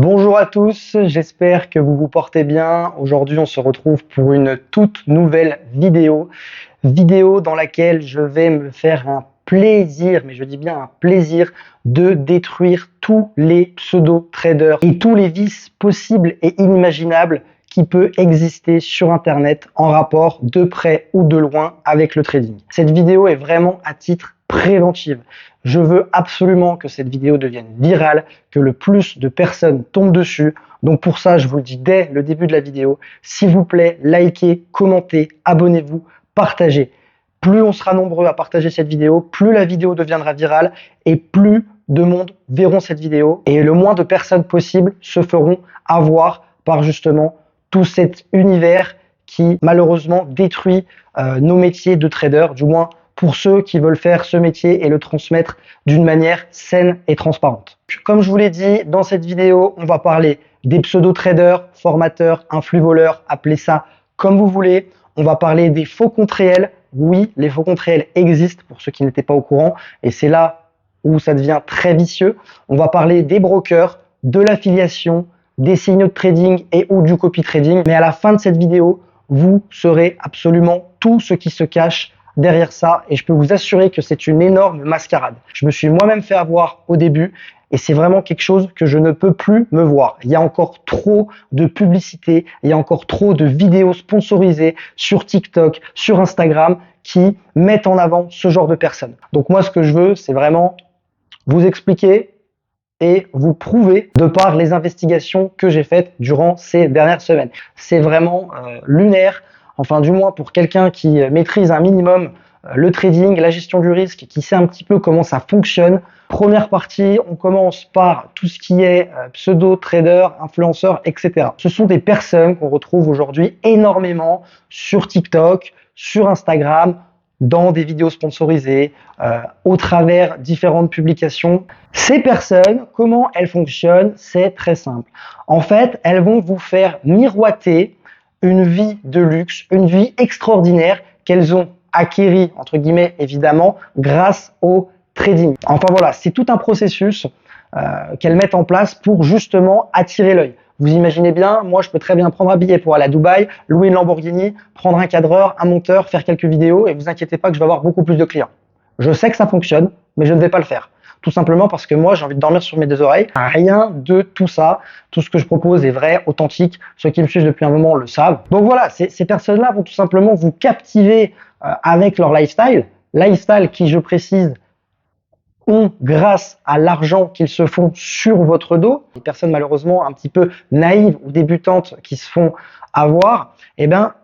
Bonjour à tous, j'espère que vous vous portez bien. Aujourd'hui, on se retrouve pour une toute nouvelle vidéo dans laquelle je vais me faire un plaisir, mais je dis bien un plaisir, de détruire tous les pseudo-traders et tous les vices possibles et inimaginables qui peut exister sur Internet en rapport de près ou de loin avec le trading. Cette vidéo est vraiment à titre préventif. Je veux absolument que cette vidéo devienne virale, que le plus de personnes tombent dessus. Donc pour ça, je vous le dis dès le début de la vidéo, s'il vous plaît, likez, commentez, abonnez-vous, partagez. Plus on sera nombreux à partager cette vidéo, plus la vidéo deviendra virale et plus de monde verront cette vidéo et le moins de personnes possible se feront avoir par justement tout cet univers qui malheureusement détruit nos métiers de traders, du moins pour ceux qui veulent faire ce métier et le transmettre d'une manière saine et transparente. Comme je vous l'ai dit, dans cette vidéo, on va parler des pseudo-traders, formateurs, influx voleurs, appelez ça comme vous voulez. On va parler des faux comptes réels. Oui, les faux comptes réels existent pour ceux qui n'étaient pas au courant et c'est là où ça devient très vicieux. On va parler des brokers, de l'affiliation, des signaux de trading et ou du copy trading. Mais à la fin de cette vidéo, vous saurez absolument tout ce qui se cache derrière ça et je peux vous assurer que c'est une énorme mascarade. Je me suis moi-même fait avoir au début et c'est vraiment quelque chose que je ne peux plus me voir. Il y a encore trop de publicité, il y a encore trop de vidéos sponsorisées sur TikTok, sur Instagram qui mettent en avant ce genre de personnes. Donc moi, ce que je veux, c'est vraiment vous expliquer et vous prouver de par les investigations que j'ai faites durant ces dernières semaines. C'est vraiment lunaire. Enfin, du moins pour quelqu'un qui maîtrise un minimum le trading, la gestion du risque, qui sait un petit peu comment ça fonctionne. Première partie, on commence par tout ce qui est pseudo-trader, influenceurs, etc. Ce sont des personnes qu'on retrouve aujourd'hui énormément sur TikTok, sur Instagram, dans des vidéos sponsorisées, au travers différentes publications. Ces personnes, comment elles fonctionnent? C'est très simple. En fait, elles vont vous faire miroiter une vie de luxe, une vie extraordinaire qu'elles ont acquérie, entre guillemets, évidemment, grâce au trading. Enfin voilà, c'est tout un processus qu'elles mettent en place pour justement attirer l'œil. Vous imaginez bien, moi je peux très bien prendre un billet pour aller à Dubaï, louer une Lamborghini, prendre un cadreur, un monteur, faire quelques vidéos et vous inquiétez pas que je vais avoir beaucoup plus de clients. Je sais que ça fonctionne, mais je ne vais pas le faire. Tout simplement parce que moi, j'ai envie de dormir sur mes deux oreilles. Rien de tout ça. Tout ce que je propose est vrai, authentique. Ceux qui me suivent depuis un moment le savent. Donc voilà, ces personnes-là vont tout simplement vous captiver avec leur lifestyle. Lifestyle qui, je précise, ont grâce à l'argent qu'ils se font sur votre dos. Les personnes malheureusement un petit peu naïves ou débutantes qui se font avoir, eh ben,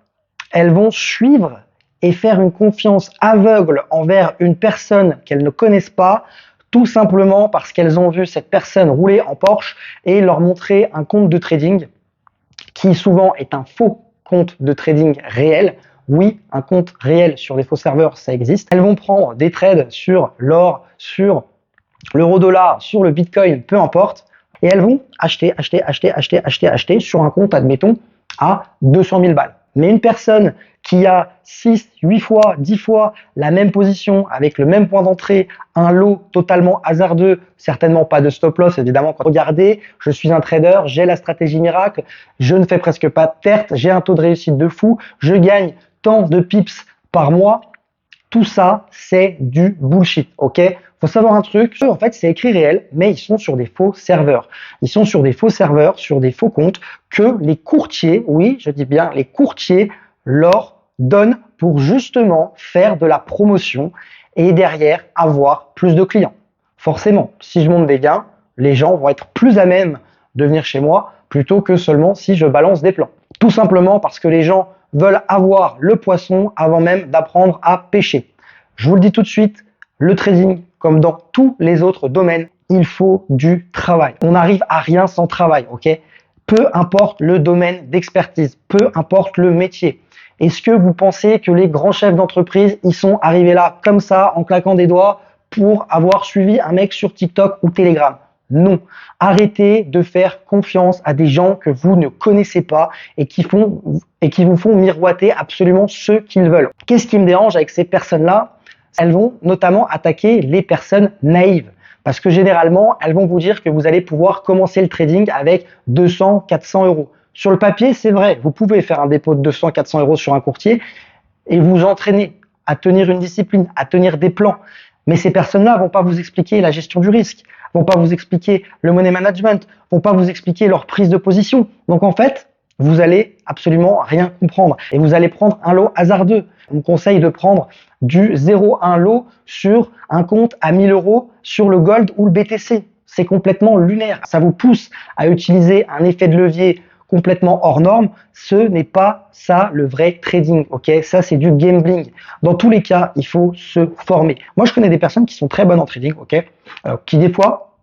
elles vont suivre et faire une confiance aveugle envers une personne qu'elles ne connaissent pas, tout simplement parce qu'elles ont vu cette personne rouler en Porsche et leur montrer un compte de trading qui souvent est un faux compte de trading réel. Oui, un compte réel sur des faux serveurs, ça existe. Elles vont prendre des trades sur l'or, sur l'euro-dollar, sur le bitcoin, peu importe, et elles vont acheter sur un compte, admettons, à 200 000 balles. Mais une personne qui a 6, 8 fois, 10 fois la même position, avec le même point d'entrée, un lot totalement hasardeux, certainement pas de stop loss, évidemment. Regardez, je suis un trader, j'ai la stratégie miracle, je ne fais presque pas de perte, j'ai un taux de réussite de fou, je gagne tant de pips par mois. Tout ça, c'est du bullshit, ok? Faut savoir un truc, en fait, c'est écrit réel, mais ils sont sur des faux serveurs. Ils sont sur des faux serveurs, sur des faux comptes que les courtiers, oui, je dis bien les courtiers, leur donnent pour justement faire de la promotion et derrière avoir plus de clients. Forcément, si je monte des gains, les gens vont être plus à même de venir chez moi plutôt que seulement si je balance des plans. Tout simplement parce que les gens veulent avoir le poisson avant même d'apprendre à pêcher. Je vous le dis tout de suite, le trading, comme dans tous les autres domaines, il faut du travail. On n'arrive à rien sans travail, ok? Peu importe le domaine d'expertise, peu importe le métier. Est-ce que vous pensez que les grands chefs d'entreprise, ils sont arrivés là comme ça, en claquant des doigts, pour avoir suivi un mec sur TikTok ou Telegram? Non. Arrêtez de faire confiance à des gens que vous ne connaissez pas et qui vous font miroiter absolument ce qu'ils veulent. Qu'est-ce qui me dérange avec ces personnes-là? Elles vont notamment attaquer les personnes naïves. Parce que généralement, elles vont vous dire que vous allez pouvoir commencer le trading avec 200, 400 euros. Sur le papier, c'est vrai, vous pouvez faire un dépôt de 200, 400 euros sur un courtier et vous entraîner à tenir une discipline, à tenir des plans. Mais ces personnes-là vont pas vous expliquer la gestion du risque, vont pas vous expliquer le money management, vont pas vous expliquer leur prise de position. Donc en fait, vous allez absolument rien comprendre et vous allez prendre un lot hasardeux. On vous conseille de prendre du 0,1 lot sur un compte à 1000 euros sur le Gold ou le BTC. C'est complètement lunaire. Ça vous pousse à utiliser un effet de levier complètement hors norme. Ce n'est pas ça le vrai trading, ok? Ça, c'est du gambling. Dans tous les cas, il faut se former. Moi, je connais des personnes qui sont très bonnes en trading, ok? Qui des fois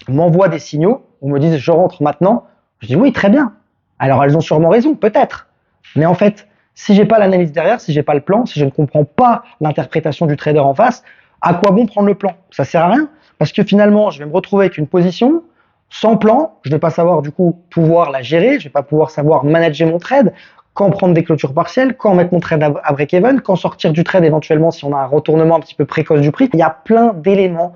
m'envoient des signaux ou me disent je rentre maintenant. Je dis oui, très bien. Alors elles ont sûrement raison, peut-être. Mais en fait, si j'ai pas l'analyse derrière, si j'ai pas le plan, si je ne comprends pas l'interprétation du trader en face, à quoi bon prendre le plan? Ça sert à rien parce que finalement, je vais me retrouver avec une position sans plan. Je vais pas savoir du coup pouvoir la gérer, je vais pas pouvoir savoir manager mon trade, quand prendre des clôtures partielles, quand mettre mon trade à break-even, quand sortir du trade éventuellement si on a un retournement un petit peu précoce du prix. Il y a plein d'éléments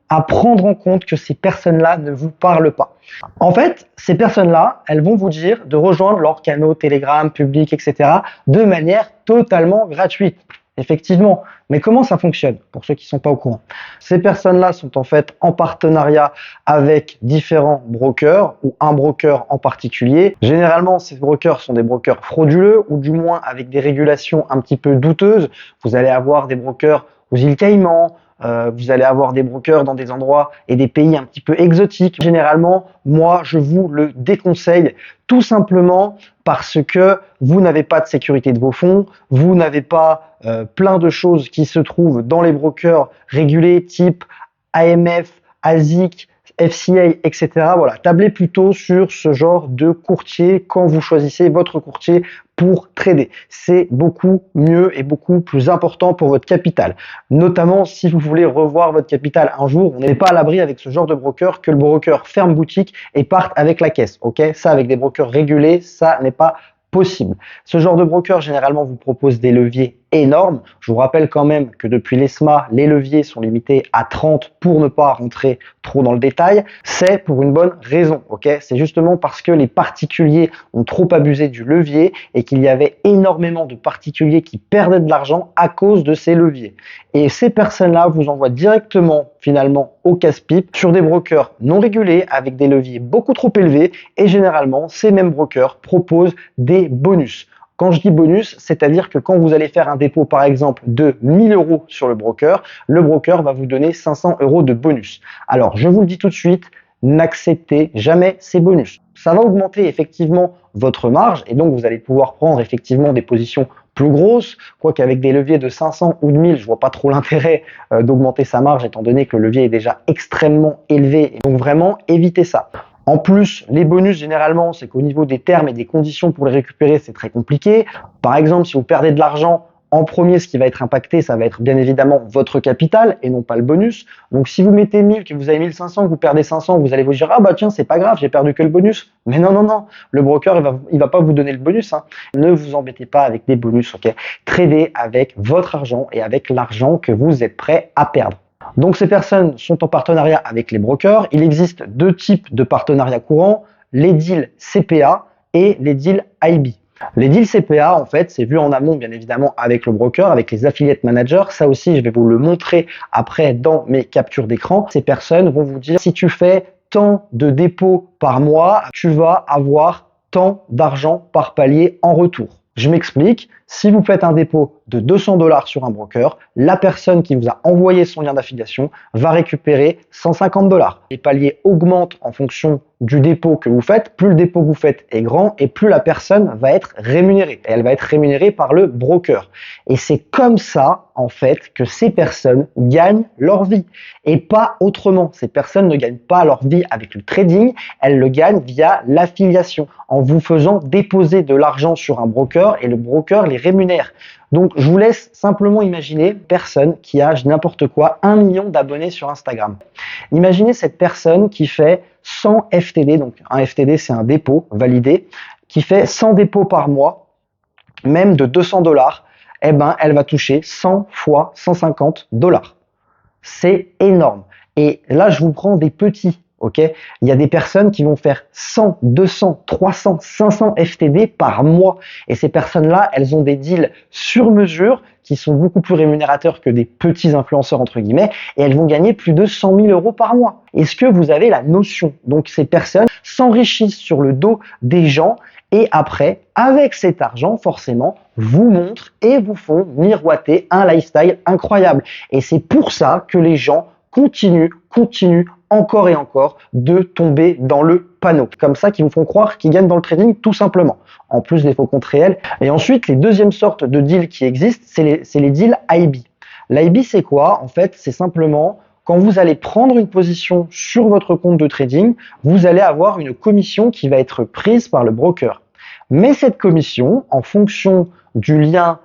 à prendre en compte que ces personnes-là ne vous parlent pas. En fait, ces personnes-là, elles vont vous dire de rejoindre leurs canaux Telegram, publics, etc. de manière totalement gratuite. Effectivement. Mais comment ça fonctionne pour ceux qui ne sont pas au courant? Ces personnes-là sont en fait en partenariat avec différents brokers ou un broker en particulier. Généralement, ces brokers sont des brokers frauduleux ou du moins avec des régulations un petit peu douteuses. Vous allez avoir des brokers aux îles Caïmans, vous allez avoir des brokers dans des endroits et des pays un petit peu exotiques. Généralement, moi, je vous le déconseille tout simplement parce que vous n'avez pas de sécurité de vos fonds, vous n'avez pas plein de choses qui se trouvent dans les brokers régulés type AMF, ASIC, FCA, etc. Voilà, tablez plutôt sur ce genre de courtier quand vous choisissez votre courtier pour trader. C'est beaucoup mieux et beaucoup plus important pour votre capital. Notamment si vous voulez revoir votre capital un jour, on n'est pas à l'abri avec ce genre de broker que le broker ferme boutique et parte avec la caisse. Ok, ça avec des brokers régulés, ça n'est pas possible. Ce genre de broker généralement vous propose des leviers énormes. Je vous rappelle quand même que depuis l'ESMA, les leviers sont limités à 30 pour ne pas rentrer trop dans le détail. C'est pour une bonne raison, ok? C'est justement parce que les particuliers ont trop abusé du levier et qu'il y avait énormément de particuliers qui perdaient de l'argent à cause de ces leviers. Et ces personnes-là vous envoient directement finalement au casse-pipe sur des brokers non régulés avec des leviers beaucoup trop élevés et généralement ces mêmes brokers proposent des bonus. Quand je dis bonus, c'est-à-dire que quand vous allez faire un dépôt par exemple de 1000 euros sur le broker va vous donner 500 euros de bonus. Alors je vous le dis tout de suite, n'acceptez jamais ces bonus. Ça va augmenter effectivement votre marge et donc vous allez pouvoir prendre effectivement des positions plus grosses, quoique avec des leviers de 500 ou de 1000, je vois pas trop l'intérêt d'augmenter sa marge étant donné que le levier est déjà extrêmement élevé. Et donc vraiment, évitez ça. En plus, les bonus, généralement, c'est qu'au niveau des termes et des conditions pour les récupérer, c'est très compliqué. Par exemple, si vous perdez de l'argent, en premier, ce qui va être impacté, ça va être bien évidemment votre capital et non pas le bonus. Donc, si vous mettez 1000, que vous avez 1500, que vous perdez 500, vous allez vous dire, ah bah tiens, c'est pas grave, j'ai perdu que le bonus. Mais non, non, non. Le broker, il va pas vous donner le bonus, hein. Ne vous embêtez pas avec des bonus, ok? Tradez avec votre argent et avec l'argent que vous êtes prêt à perdre. Donc ces personnes sont en partenariat avec les brokers. Il existe deux types de partenariats courants, les deals CPA et les deals IB. Les deals CPA, en fait, c'est vu en amont, bien évidemment, avec le broker, avec les affiliate managers. Ça aussi, je vais vous le montrer après dans mes captures d'écran. Ces personnes vont vous dire, si tu fais tant de dépôts par mois, tu vas avoir tant d'argent par palier en retour. Je m'explique, si vous faites un dépôt de 200 $ sur un broker, la personne qui vous a envoyé son lien d'affiliation va récupérer 150 $. Les paliers augmentent en fonction du dépôt que vous faites. Plus le dépôt que vous faites est grand et plus la personne va être rémunérée. Et elle va être rémunérée par le broker. Et c'est comme ça, en fait, que ces personnes gagnent leur vie. Et pas autrement. Ces personnes ne gagnent pas leur vie avec le trading, elles le gagnent via l'affiliation, en vous faisant déposer de l'argent sur un broker et le broker les rémunère. Donc, je vous laisse simplement imaginer une personne qui a, n'importe quoi, 1 million d'abonnés sur Instagram. Imaginez cette personne qui fait 100 FTD, donc un FTD c'est un dépôt validé, qui fait 100 dépôts par mois, même de 200 $, eh ben, elle va toucher 100 fois 150 $. C'est énorme. Et là, je vous prends des petits. Ok, il y a des personnes qui vont faire 100, 200, 300, 500 FTD par mois. Et ces personnes-là, elles ont des deals sur mesure qui sont beaucoup plus rémunérateurs que des petits influenceurs, entre guillemets, et elles vont gagner plus de 100 000 euros par mois. Est-ce que vous avez la notion? Donc, ces personnes s'enrichissent sur le dos des gens et après, avec cet argent, forcément, vous montrent et vous font miroiter un lifestyle incroyable. Et c'est pour ça que les gens continuent encore et encore de tomber dans le panneau. Comme ça, qui vous font croire qu'ils gagnent dans le trading tout simplement. En plus des faux comptes réels. Et ensuite, les deuxièmes sortes de deals qui existent, c'est les deals IB. L'IB, c'est quoi? En fait, c'est simplement quand vous allez prendre une position sur votre compte de trading, vous allez avoir une commission qui va être prise par le broker. Mais cette commission, en fonction du lien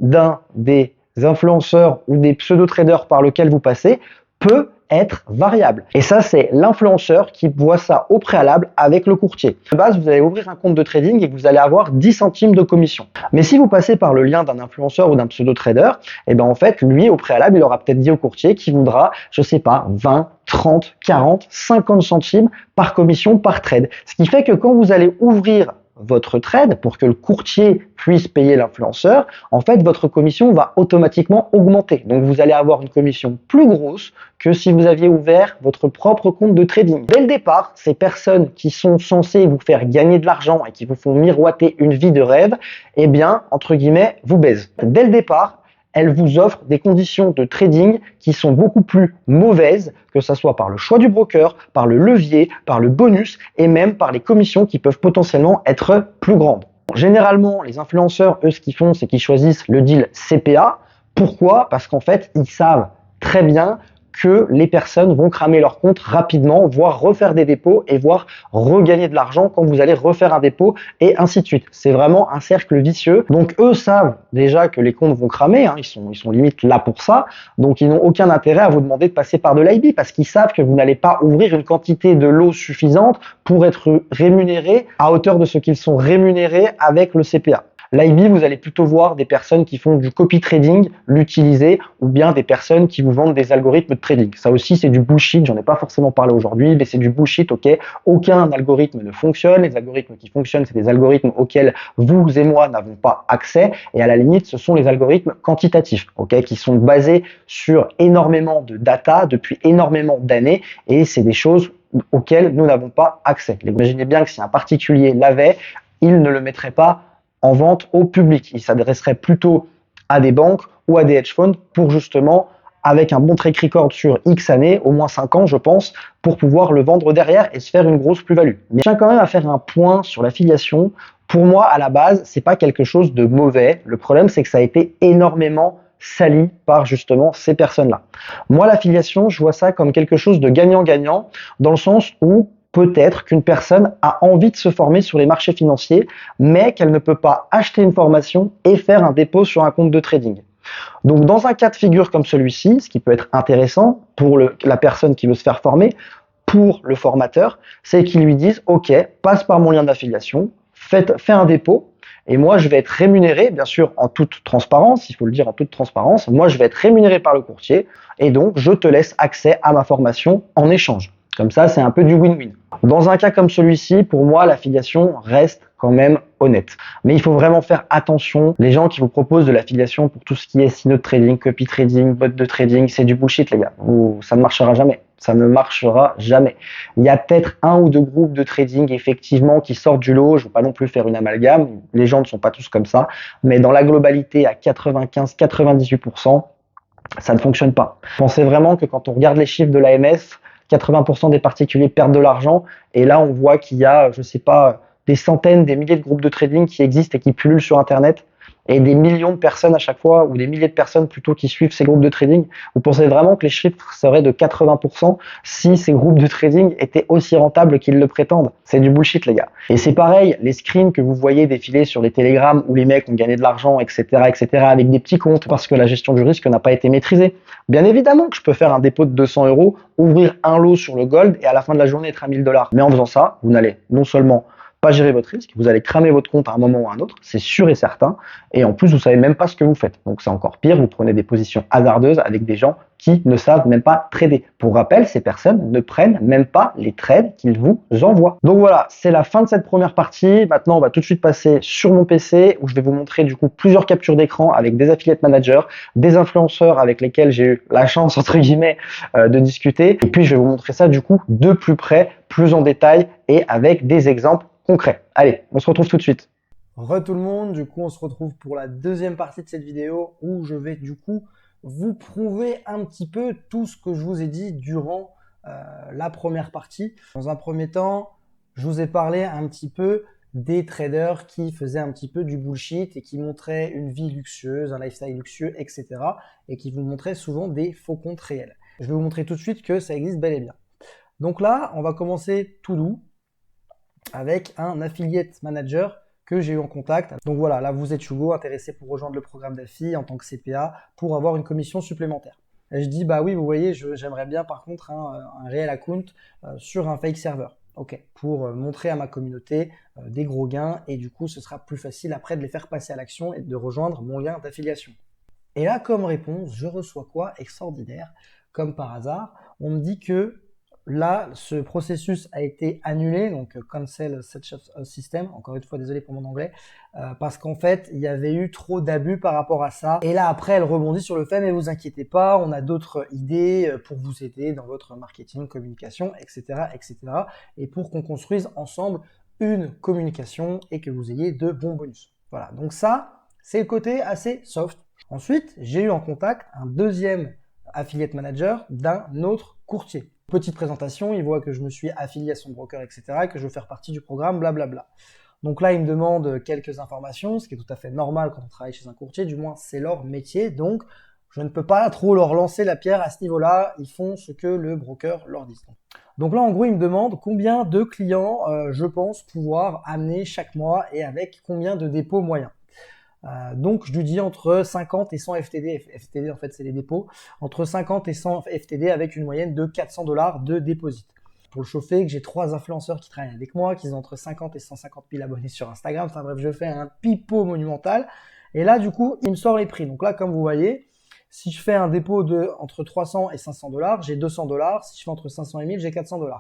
d'un des influenceurs ou des pseudo-traders par lequel vous passez, peut être variable. Et ça, c'est l'influenceur qui voit ça au préalable avec le courtier. De base, vous allez ouvrir un compte de trading et vous allez avoir 10 centimes de commission. Mais si vous passez par le lien d'un influenceur ou d'un pseudo-trader, et ben en fait, lui, au préalable, il aura peut-être dit au courtier qu'il voudra, je sais pas, 20, 30, 40, 50 centimes par commission par trade. Ce qui fait que quand vous allez ouvrir votre trade pour que le courtier puisse payer l'influenceur, en fait, votre commission va automatiquement augmenter. Donc, vous allez avoir une commission plus grosse que si vous aviez ouvert votre propre compte de trading. Dès le départ, ces personnes qui sont censées vous faire gagner de l'argent et qui vous font miroiter une vie de rêve, eh bien, entre guillemets, vous baisent. Dès le départ, elle vous offre des conditions de trading qui sont beaucoup plus mauvaises, que ce soit par le choix du broker, par le levier, par le bonus et même par les commissions qui peuvent potentiellement être plus grandes. Généralement, les influenceurs, eux, ce qu'ils font, c'est qu'ils choisissent le deal CPA. Pourquoi? Parce qu'en fait, ils savent très bien que les personnes vont cramer leur compte rapidement, voire refaire des dépôts et voire regagner de l'argent quand vous allez refaire un dépôt et ainsi de suite. C'est vraiment un cercle vicieux. Donc eux savent déjà que les comptes vont cramer, hein, ils sont limite là pour ça, donc ils n'ont aucun intérêt à vous demander de passer par de l'IB parce qu'ils savent que vous n'allez pas ouvrir une quantité de lot suffisante pour être rémunéré à hauteur de ce qu'ils sont rémunérés avec le CPA. L'IB, vous allez plutôt voir des personnes qui font du copy trading, l'utiliser, ou bien des personnes qui vous vendent des algorithmes de trading. Ça aussi, c'est du bullshit. J'en ai pas forcément parlé aujourd'hui, mais c'est du bullshit, ok? Aucun algorithme ne fonctionne. Les algorithmes qui fonctionnent, c'est des algorithmes auxquels vous et moi n'avons pas accès. Et à la limite, ce sont les algorithmes quantitatifs, ok? Qui sont basés sur énormément de data depuis énormément d'années. Et c'est des choses auxquelles nous n'avons pas accès. Imaginez bien que si un particulier l'avait, il ne le mettrait pas en vente au public. Il s'adresserait plutôt à des banques ou à des hedge funds pour justement, avec un bon track record sur X années, au moins 5 ans je pense, pour pouvoir le vendre derrière et se faire une grosse plus-value. Mais je tiens quand même à faire un point sur l'affiliation. Pour moi, à la base, c'est pas quelque chose de mauvais. Le problème, c'est que ça a été énormément sali par justement ces personnes-là. Moi, l'affiliation, je vois ça comme quelque chose de gagnant-gagnant, dans le sens où peut-être qu'une personne a envie de se former sur les marchés financiers, mais qu'elle ne peut pas acheter une formation et faire un dépôt sur un compte de trading. Donc, dans un cas de figure comme celui-ci, ce qui peut être intéressant pour la personne qui veut se faire former, pour le formateur, c'est qu'ils lui disent « Ok, passe par mon lien d'affiliation, fais un dépôt, et moi, je vais être rémunéré, bien sûr, en toute transparence, il faut le dire en toute transparence, moi, je vais être rémunéré par le courtier, et donc, je te laisse accès à ma formation en échange. » Comme ça, c'est un peu du win-win. Dans un cas comme celui-ci, pour moi, l'affiliation reste quand même honnête. Mais il faut vraiment faire attention. Les gens qui vous proposent de l'affiliation pour tout ce qui est signaux de trading, copy trading, bot de trading, c'est du bullshit, les gars. Ça ne marchera jamais. Ça ne marchera jamais. Il y a peut-être un ou deux groupes de trading, effectivement, qui sortent du lot. Je ne veux pas non plus faire une amalgame. Les gens ne sont pas tous comme ça. Mais dans la globalité, à 95-98%, ça ne fonctionne pas. Pensez vraiment que quand on regarde les chiffres de l'AMF, 80% des particuliers perdent de l'argent. Et là, on voit qu'il y a, je sais pas, des centaines, des milliers de groupes de trading qui existent et qui pullulent sur Internet. Et des millions de personnes à chaque fois, ou des milliers de personnes plutôt qui suivent ces groupes de trading. Vous pensez vraiment que les chiffres seraient de 80% si ces groupes de trading étaient aussi rentables qu'ils le prétendent? C'est du bullshit, les gars. Et c'est pareil, les screens que vous voyez défiler sur les Telegram où les mecs ont gagné de l'argent, etc., avec des petits comptes parce que la gestion du risque n'a pas été maîtrisée. Bien évidemment que je peux faire un dépôt de 200 €, ouvrir un lot sur le gold et à la fin de la journée être à 1000 $. Mais en faisant ça, vous n'allez non seulement pas gérer votre risque, vous allez cramer votre compte à un moment ou à un autre, c'est sûr et certain, et en plus vous savez même pas ce que vous faites. Donc c'est encore pire, vous prenez des positions hasardeuses avec des gens qui ne savent même pas trader. Pour rappel, ces personnes ne prennent même pas les trades qu'ils vous envoient. Donc voilà, c'est la fin de cette première partie. Maintenant, on va tout de suite passer sur mon PC où je vais vous montrer du coup plusieurs captures d'écran avec des affiliate managers, des influenceurs avec lesquels j'ai eu la chance entre guillemets de discuter. Et puis je vais vous montrer ça du coup de plus près, plus en détail et avec des exemples concrets. Allez, on se retrouve tout de suite. Re tout le monde, du coup on se retrouve pour la deuxième partie de cette vidéo où je vais du coup vous prouver un petit peu tout ce que je vous ai dit durant la première partie. Dans un premier temps, je vous ai parlé un petit peu des traders qui faisaient un petit peu du bullshit et qui montraient une vie luxueuse, un lifestyle luxueux, etc. et qui vous montraient souvent des faux comptes réels. Je vais vous montrer tout de suite que ça existe bel et bien. Donc là, on va commencer tout doux avec un affiliate manager que j'ai eu en contact. Donc voilà, là vous êtes Hugo, intéressé pour rejoindre le programme d'affi en tant que CPA pour avoir une commission supplémentaire. Et je dis bah oui, vous voyez, j'aimerais bien par contre un réel account sur un fake server. Ok, pour montrer à ma communauté des gros gains et du coup ce sera plus facile après de les faire passer à l'action et de rejoindre mon lien d'affiliation. Et là comme réponse, je reçois quoi extraordinaire? Comme par hasard, on me dit que là, ce processus a été annulé, donc cancel such a system, encore une fois, désolé pour mon anglais, parce qu'en fait, il y avait eu trop d'abus par rapport à ça. Et là, après, elle rebondit sur le fait, mais vous inquiétez pas, on a d'autres idées pour vous aider dans votre marketing, communication, etc., etc., et pour qu'on construise ensemble une communication et que vous ayez de bons bonus. Voilà, donc ça, c'est le côté assez soft. Ensuite, j'ai eu en contact un deuxième affiliate manager d'un autre courtier. Petite présentation, il voit que je me suis affilié à son broker, etc., et que je veux faire partie du programme, blablabla. Donc là, il me demande quelques informations, ce qui est tout à fait normal quand on travaille chez un courtier, du moins c'est leur métier, donc je ne peux pas trop leur lancer la pierre à ce niveau-là, ils font ce que le broker leur dit. Donc là, en gros, il me demande combien de clients je pense pouvoir amener chaque mois et avec combien de dépôts moyens. Donc je lui dis entre 50 et 100 FTD, FTD en fait c'est les dépôts, entre 50 et 100 FTD avec une moyenne de 400 $ de déposit. Pour le chauffer, que j'ai 3 influenceurs qui travaillent avec moi, qui ont entre 50 et 150 000 abonnés sur Instagram, enfin bref, je fais un pipeau monumental. Et là du coup, il me sort les prix. Donc là, comme vous voyez, si je fais un dépôt de entre 300 et 500 $, j'ai 200 $. Si je fais entre 500 et 1000, j'ai 400 $.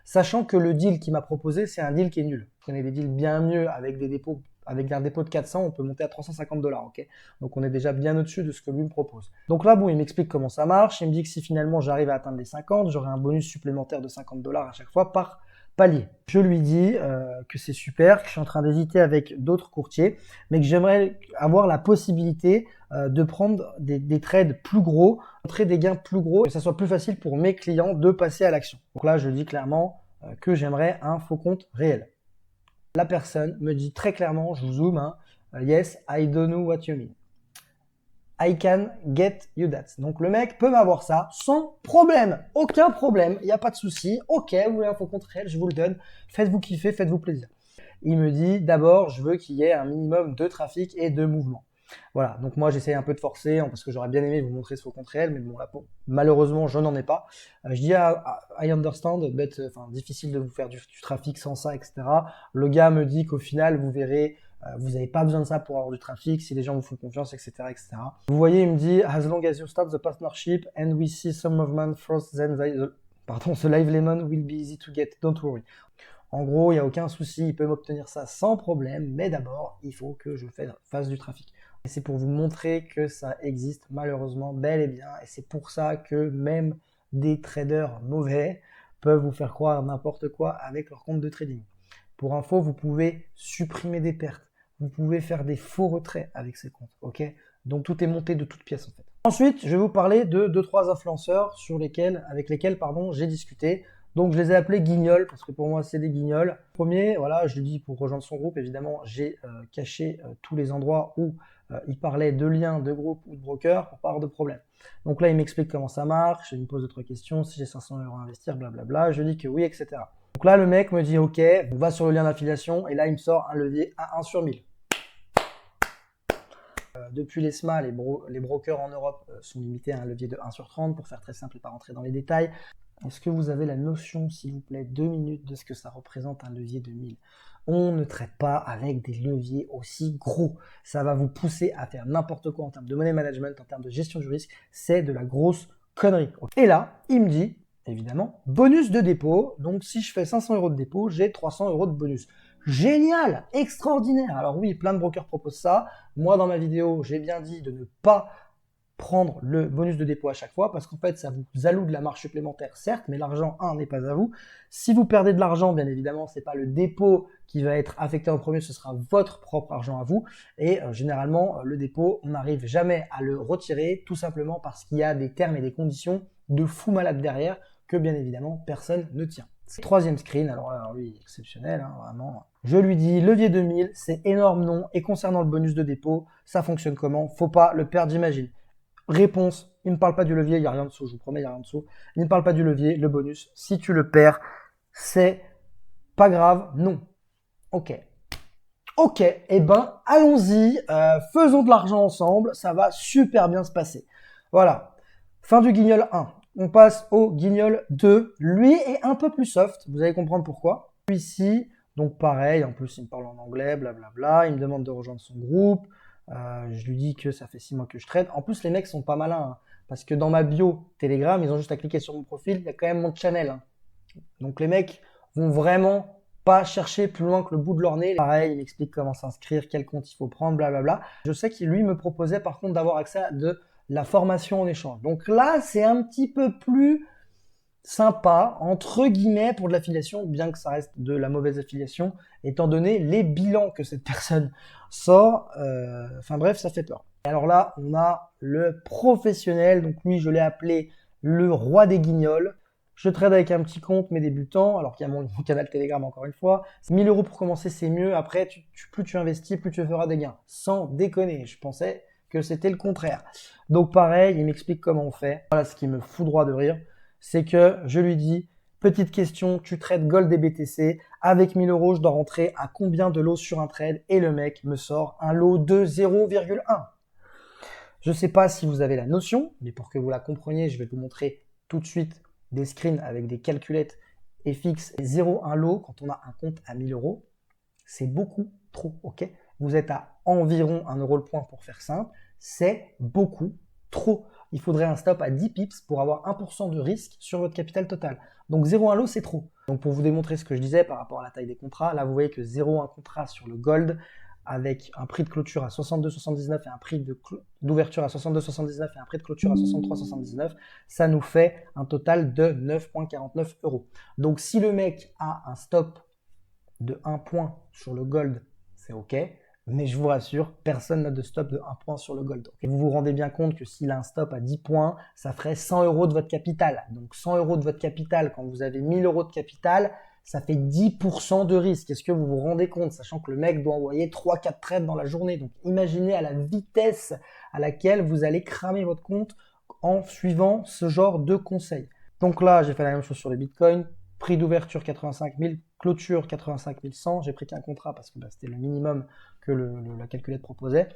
Sachant que le deal qu'il m'a proposé, c'est un deal qui est nul. Je connais des deals bien mieux avec des dépôts. Avec un dépôt de 400, on peut monter à 350 $, ok? Donc on est déjà bien au-dessus de ce que lui me propose. Donc là, bon, il m'explique comment ça marche. Il me dit que si finalement j'arrive à atteindre les 50, j'aurai un bonus supplémentaire de 50 $ à chaque fois par palier. Je lui dis que c'est super, que je suis en train d'hésiter avec d'autres courtiers, mais que j'aimerais avoir la possibilité de prendre des trades plus gros, montrer des gains plus gros, que ça soit plus facile pour mes clients de passer à l'action. Donc là, je dis clairement que j'aimerais un faux compte réel. La personne me dit très clairement, je vous zoome, hein, yes, I don't know what you mean. I can get you that. Donc le mec peut m'avoir ça sans problème, aucun problème, il n'y a pas de souci. Ok, vous voulez un faux compte réel, je vous le donne. Faites-vous kiffer, faites-vous plaisir. Il me dit d'abord, je veux qu'il y ait un minimum de trafic et de mouvement. Voilà, donc moi j'essaie un peu de forcer parce que j'aurais bien aimé vous montrer ce faux compte réel, mais bon là, malheureusement je n'en ai pas. Je dis I understand, but difficile de vous faire du trafic sans ça, etc. Le gars me dit qu'au final vous verrez, vous n'avez pas besoin de ça pour avoir du trafic, si les gens vous font confiance, etc., etc. Vous voyez, il me dit as long as you start the partnership and we see some movement first, then the live lemon will be easy to get, don't worry. En gros, il n'y a aucun souci, il peut m'obtenir ça sans problème, mais d'abord, il faut que je fasse du trafic. Et c'est pour vous montrer que ça existe malheureusement bel et bien, et c'est pour ça que même des traders mauvais peuvent vous faire croire n'importe quoi avec leur compte de trading. Pour info, vous pouvez supprimer des pertes, vous pouvez faire des faux retraits avec ces comptes, ok? Donc tout est monté de toutes pièces en fait. Ensuite, je vais vous parler de 2-3 influenceurs avec lesquels j'ai discuté. Donc je les ai appelés guignols parce que pour moi c'est des guignols. Premier, voilà, je lui dis pour rejoindre son groupe, évidemment j'ai caché tous les endroits où il parlait de liens, de groupe ou de broker pour pas avoir de problème. Donc là il m'explique comment ça marche, il me pose d'autres questions, si j'ai 500 € à investir, blablabla, je dis que oui, etc. Donc là le mec me dit ok, on va sur le lien d'affiliation et là il me sort un levier à 1 sur 1000. Depuis les SMA, les brokers en Europe sont limités à un levier de 1 sur 30 pour faire très simple et pas rentrer dans les détails. Est-ce que vous avez la notion, s'il vous plaît, 2 minutes de ce que ça représente un levier de 1000? On ne traite pas avec des leviers aussi gros. Ça va vous pousser à faire n'importe quoi en termes de money management, en termes de gestion du risque. C'est de la grosse connerie. Et là, il me dit, évidemment, bonus de dépôt. Donc, si je fais 500 € de dépôt, j'ai 300 € de bonus. Génial, extraordinaire. Alors oui, plein de brokers proposent ça. Moi, dans ma vidéo, j'ai bien dit de ne pas prendre le bonus de dépôt à chaque fois parce qu'en fait, ça vous alloue de la marge supplémentaire, certes, mais l'argent, n'est pas à vous. Si vous perdez de l'argent, bien évidemment, c'est pas le dépôt qui va être affecté en premier, ce sera votre propre argent à vous. Et généralement, le dépôt, on n'arrive jamais à le retirer, tout simplement parce qu'il y a des termes et des conditions de fou malade derrière que bien évidemment, personne ne tient. Troisième screen, alors lui, exceptionnel, hein, vraiment. Je lui dis, levier 2000, c'est énorme non, et concernant le bonus de dépôt, ça fonctionne comment? Faut pas le perdre, j'imagine. Réponse, il ne me parle pas du levier, il n'y a rien en dessous, je vous promets, il n'y a rien en dessous. Il ne parle pas du levier, le bonus, si tu le perds, c'est pas grave, non. Ok. Ok, eh ben, allons-y, faisons de l'argent ensemble, ça va super bien se passer. Voilà, fin du guignol 1. On passe au guignol 2. Lui est un peu plus soft, vous allez comprendre pourquoi. Ici, donc pareil, en plus il me parle en anglais, blablabla, il me demande de rejoindre son groupe. Je lui dis que ça fait 6 mois que je trade. En plus, les mecs sont pas malins, hein, parce que dans ma bio Telegram, ils ont juste à cliquer sur mon profil, il y a quand même mon channel. Hein. Donc les mecs vont vraiment pas chercher plus loin que le bout de leur nez. Pareil, il m'explique comment s'inscrire, quel compte il faut prendre, blablabla. Je sais qu'il lui me proposait par contre d'avoir accès à de la formation en échange. Donc là, c'est un petit peu plus sympa, entre guillemets, pour de l'affiliation, bien que ça reste de la mauvaise affiliation, étant donné les bilans que cette personne sort. Enfin bref, ça fait peur. Et alors là, on a le professionnel, donc lui, je l'ai appelé le roi des guignols. Je trade avec un petit compte, mes débutants, alors qu'il y a mon canal Telegram encore une fois. 1000 € pour commencer, c'est mieux. Après, plus tu investis, plus tu feras des gains. Sans déconner, je pensais que c'était le contraire. Donc pareil, il m'explique comment on fait. Voilà ce qui me fout droit de rire, c'est que je lui dis, petite question, tu trades Gold et BTC, avec 1000 €, je dois rentrer à combien de lots sur un trade? Et le mec me sort un lot de 0,1. Je ne sais pas si vous avez la notion, mais pour que vous la compreniez, je vais vous montrer tout de suite des screens avec des calculettes FX 0,1 lot quand on a un compte à 1000 €. C'est beaucoup trop, ok? Vous êtes à environ 1 € le point pour faire simple. C'est beaucoup trop. Il faudrait un stop à 10 pips pour avoir 1% de risque sur votre capital total. Donc 0,1 lot, c'est trop. Donc pour vous démontrer ce que je disais par rapport à la taille des contrats, là vous voyez que 0,1 contrat sur le gold avec un prix de clôture à 62,79 et un prix d'ouverture à 62,79 et un prix de clôture à 63,79, ça nous fait un total de 9,49 €. Donc si le mec a un stop de 1 point sur le gold, c'est ok. Mais je vous rassure, personne n'a de stop de 1 point sur le gold. Okay. Vous vous rendez bien compte que s'il a un stop à 10 points, ça ferait 100 € de votre capital. Donc 100 € de votre capital, quand vous avez 1000 € de capital, ça fait 10% de risque. Est-ce que vous vous rendez compte, sachant que le mec doit envoyer 3-4 trades dans la journée. Donc imaginez à la vitesse à laquelle vous allez cramer votre compte en suivant ce genre de conseils. Donc là, j'ai fait la même chose sur les bitcoins. Prix d'ouverture 85 000, clôture 85 100. J'ai pris qu'un contrat parce que c'était le minimum que la calculette proposait.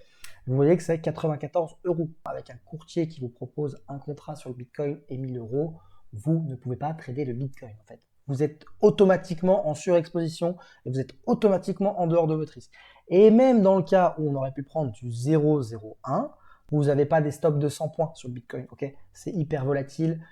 Vous voyez que c'est 94 €. Avec un courtier qui vous propose un contrat sur le bitcoin et 1000 €, vous ne pouvez pas trader le bitcoin en fait. Vous êtes automatiquement en surexposition et vous êtes automatiquement en dehors de votre risque. Et même dans le cas où on aurait pu prendre du 0,01, vous n'avez pas des stops de 100 points sur le bitcoin. Okay, c'est hyper volatile.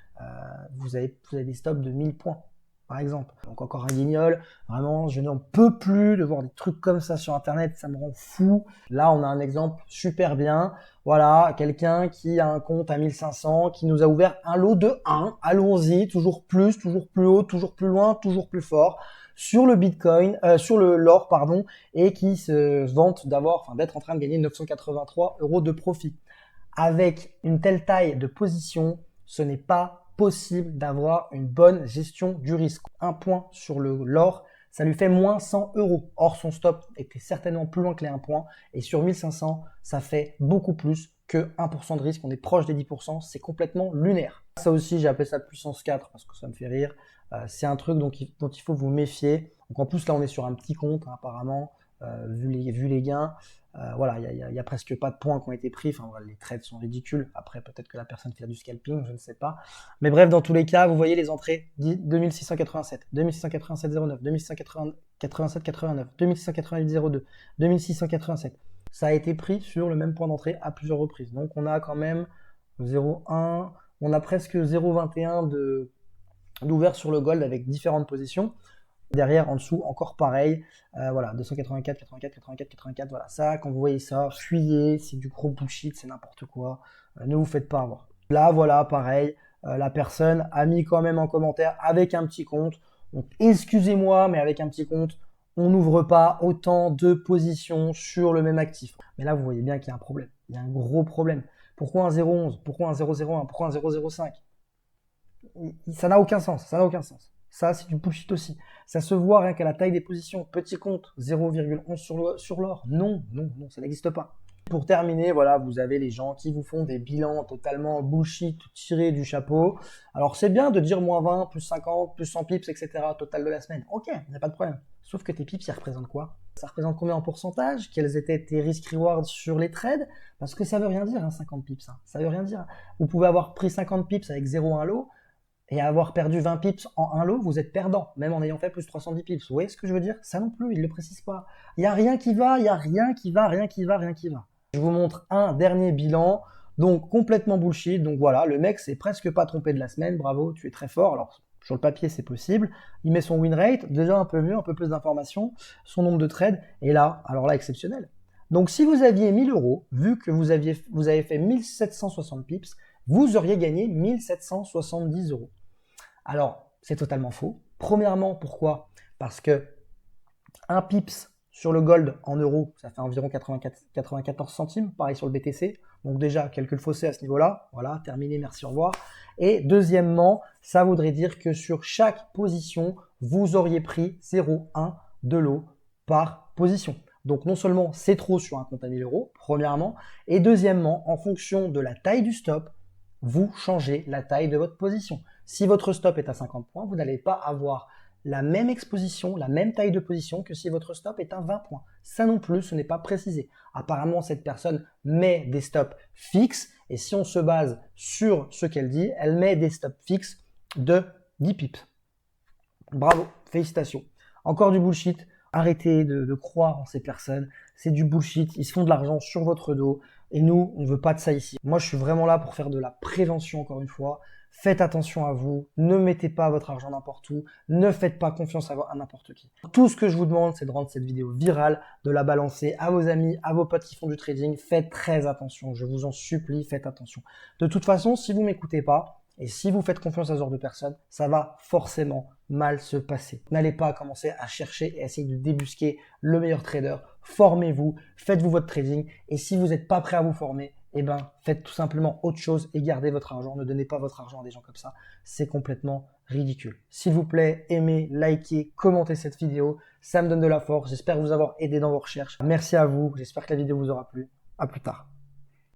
Vous avez des stops de 1000 points. Par exemple. Donc encore un guignol, vraiment je n'en peux plus de voir des trucs comme ça sur internet, ça me rend fou. Là on a un exemple super bien, voilà, quelqu'un qui a un compte à 1500, qui nous a ouvert un lot de 1, allons-y, toujours plus haut, toujours plus loin, toujours plus fort, sur le bitcoin, sur l'or pardon, et qui se vante d'être en train de gagner 983 € de profit. Avec une telle taille de position, ce n'est pas possible d'avoir une bonne gestion du risque. Un point sur l'or, ça lui fait moins 100 €. Or, son stop était certainement plus loin que les 1 point. Et sur 1500, ça fait beaucoup plus que 1% de risque. On est proche des 10%. C'est complètement lunaire. Ça aussi, j'ai appelé ça puissance 4 parce que ça me fait rire. C'est un truc dont il faut vous méfier. Donc en plus, là, on est sur un petit compte, hein, apparemment. vu les gains. Voilà, il y a presque pas de points qui ont été pris. Enfin, voilà, les trades sont ridicules. Après, peut-être que la personne fait du scalping, je ne sais pas. Mais bref, dans tous les cas, vous voyez les entrées 2687, 2687,09, 2687,89, 2688,02, 2687. Ça a été pris sur le même point d'entrée à plusieurs reprises. Donc, on a quand même 0,1, on a presque 0,21 d'ouvert sur le gold avec différentes positions. Derrière, en dessous, encore pareil. Voilà, 284, 84, 84, 84. Voilà, ça, quand vous voyez ça, fuyez. C'est du gros bullshit, c'est n'importe quoi. Ne vous faites pas avoir. Là, voilà, pareil. La personne a mis quand même en commentaire avec un petit compte. Donc, excusez-moi, mais avec un petit compte, on n'ouvre pas autant de positions sur le même actif. Mais là, vous voyez bien qu'il y a un problème. Il y a un gros problème. Pourquoi un 0,11? Pourquoi un 0,01? Pourquoi un 0,05? Ça n'a aucun sens. Ça n'a aucun sens. Ça, c'est du bullshit aussi. Ça se voit rien qu'à la taille des positions. Petit compte, 0,11 sur l'or. Non, non, non, ça n'existe pas. Pour terminer, voilà, vous avez les gens qui vous font des bilans totalement bullshit, tirés du chapeau. Alors, c'est bien de dire moins 20, plus 50, plus 100 pips, etc. total de la semaine. Ok, il n'y a pas de problème. Sauf que tes pips, ça représente quoi? Ça représente combien en pourcentage? Quels étaient tes risk-rewards sur les trades? Parce que ça veut rien dire, hein, 50 pips. Hein. Ça veut rien dire. Vous pouvez avoir pris 50 pips avec 0,1 lot, et avoir perdu 20 pips en un lot, vous êtes perdant, même en ayant fait plus 310 pips. Vous voyez ce que je veux dire? Ça non plus, il ne le précise pas. Il n'y a rien qui va, il n'y a rien qui va, rien qui va, rien qui va. Je vous montre un dernier bilan, donc complètement bullshit. Donc voilà, le mec s'est presque pas trompé de la semaine, bravo, tu es très fort. Alors sur le papier c'est possible. Il met son win rate, déjà un peu mieux, un peu plus d'informations, son nombre de trades, et là, alors là, exceptionnel. Donc si vous aviez 1000 euros, vu que vous avez fait 1760 pips, vous auriez gagné 1770 euros. Alors, c'est totalement faux. Premièrement, pourquoi? Parce que un pips sur le gold en euros, ça fait environ 94 centimes, pareil sur le BTC. Donc déjà, calcul faussé à ce niveau-là. Voilà, terminé, merci, au revoir. Et deuxièmement, ça voudrait dire que sur chaque position, vous auriez pris 0,1 de lot par position. Donc non seulement c'est trop sur un compte à 1000 euros, premièrement, et deuxièmement, en fonction de la taille du stop, vous changez la taille de votre position. Si votre stop est à 50 points, vous n'allez pas avoir la même exposition, la même taille de position que si votre stop est à 20 points. Ça non plus, ce n'est pas précisé. Apparemment, cette personne met des stops fixes et si on se base sur ce qu'elle dit, elle met des stops fixes de 10 pips. Bravo, félicitations. Encore du bullshit. Arrêtez de croire en ces personnes. C'est du bullshit. Ils se font de l'argent sur votre dos. Et nous, on ne veut pas de ça ici. Moi, je suis vraiment là pour faire de la prévention, encore une fois. Faites attention à vous. Ne mettez pas votre argent n'importe où. Ne faites pas confiance à n'importe qui. Tout ce que je vous demande, c'est de rendre cette vidéo virale, de la balancer à vos amis, à vos potes qui font du trading. Faites très attention. Je vous en supplie, faites attention. De toute façon, si vous m'écoutez pas, et si vous faites confiance à ce genre de personnes, ça va forcément mal se passer. N'allez pas commencer à chercher et à essayer de débusquer le meilleur trader. Formez-vous, faites-vous votre trading. Et si vous n'êtes pas prêt à vous former, eh ben, faites tout simplement autre chose et gardez votre argent. Ne donnez pas votre argent à des gens comme ça. C'est complètement ridicule. S'il vous plaît, aimez, likez, commentez cette vidéo. Ça me donne de la force. J'espère vous avoir aidé dans vos recherches. Merci à vous. J'espère que la vidéo vous aura plu. À plus tard.